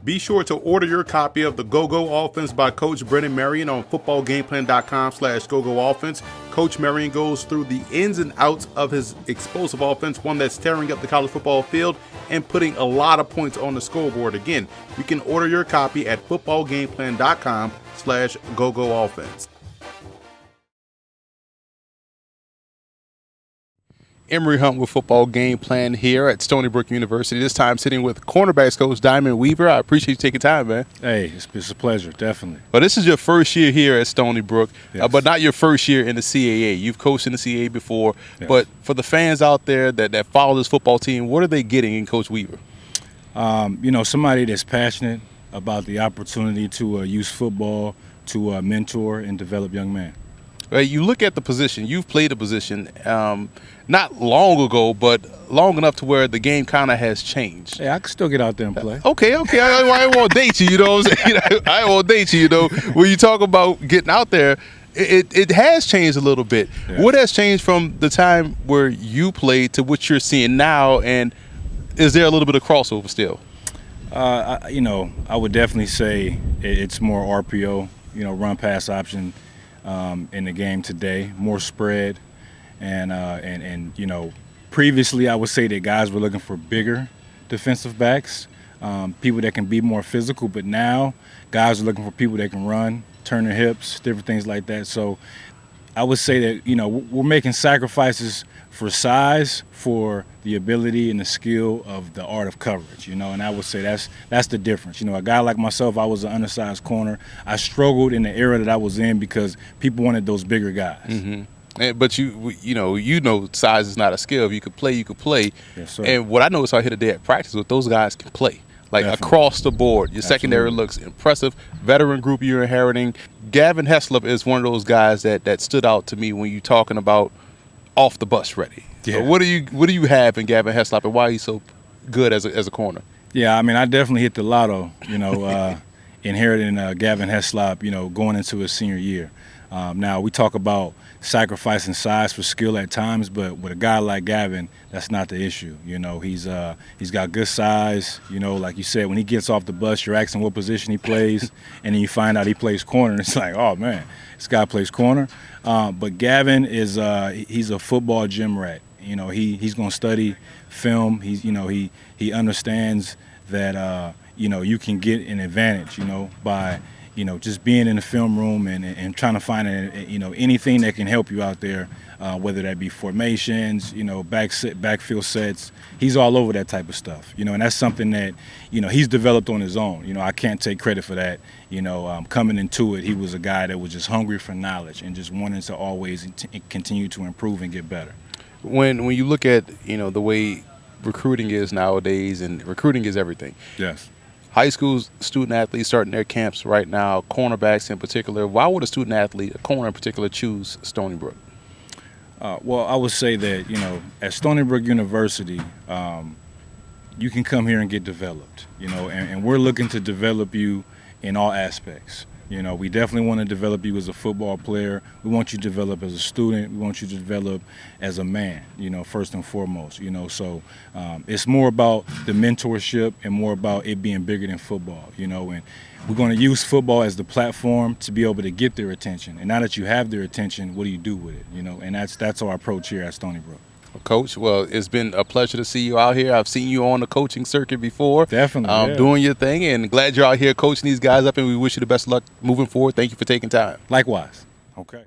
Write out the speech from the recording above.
Be sure to order your copy of the Go-Go Offense by Coach Brennan Marion on footballgameplan.com/GoGoOffense. Coach Marion goes through the ins and outs of his explosive offense, one that's tearing up the college football field and putting a lot of points on the scoreboard. Again, you can order your copy at footballgameplan.com/GoGoOffense. Emory Hunt with Football Game Plan here at Stony Brook University. This time sitting with cornerbacks coach Diamond Weaver. I appreciate you taking time, man. Hey, it's a pleasure, definitely. Well, this is your first year here at Stony Brook, Yes. but not your first year in the CAA. You've coached in the CAA before, Yes. but for the fans out there that follow this football team, what are they getting in Coach Weaver? Somebody that's passionate about the opportunity to use football to mentor and develop young men. Right, you look at the position. You've played the position not long ago, but long enough to where the game kind of has changed. Hey, I can still get out there and play. Okay. I won't date you. You know what I'm saying? I won't date you. You know, when you talk about getting out there, it has changed a little bit. Yeah. What has changed from the time where you played to what you're seeing now, and is there a little bit of crossover still? I would definitely say it's more RPO, run pass option in the game today, more spread, and previously I would say that guys were looking for bigger defensive backs, people that can be more physical, but now guys are looking for people that can run, turn their hips, different things like that. So I would say that we're making sacrifices for size, for the ability and the skill of the art of coverage, and I would say that's the difference. A guy like myself, I was an undersized corner. I struggled in the era that I was in because people wanted those bigger guys. Mm-hmm. But you know, size is not a skill. If you could play, you could play. Yes, sir. And what I noticed out here today at practice was those guys can play. Like Definitely. Across the board. Your secondary Absolutely. looks impressive. Veteran group you're inheriting. Gavin Heslop is one of those guys that stood out to me when you're talking about off the bus ready. Yeah. So what do you have in Gavin Heslop, and why he's so good as a corner? Yeah, I mean, I definitely hit the lotto, inheriting Gavin Heslop, going into his senior year. Now, we talk about sacrificing size for skill at times, but with a guy like Gavin, that's not the issue. He's got good size. Like you said, when he gets off the bus, you're asking what position he plays, and then you find out he plays corner, and it's like, oh, man, this guy plays corner. But Gavin he's a football gym rat. He's going to study film. He understands that, you can get an advantage, by just being in the film room and trying to find anything that can help you out there, whether that be formations, backfield sets. He's all over that type of stuff, and that's something that he's developed on his own. I can't take credit for that. Coming into it, he was a guy that was just hungry for knowledge and just wanted to always continue to improve and get better. When you look at the way recruiting is nowadays, and recruiting is everything. Yes. High school student athletes starting their camps right now, cornerbacks in particular. Why would a corner in particular, choose Stony Brook? Well, I would say that, at Stony Brook University, you can come here and get developed, and we're looking to develop you in all aspects. We definitely want to develop you as a football player. We want you to develop as a student. We want you to develop as a man, first and foremost. So it's more about the mentorship and more about it being bigger than football, and we're going to use football as the platform to be able to get their attention. And now that you have their attention, what do you do with it, and that's our approach here at Stony Brook. Coach, well, it's been a pleasure to see you out here. I've seen you on the coaching circuit before. Definitely, yeah. Doing your thing, and glad you're out here coaching these guys up, and we wish you the best of luck moving forward. Thank you for taking time. Likewise. Okay.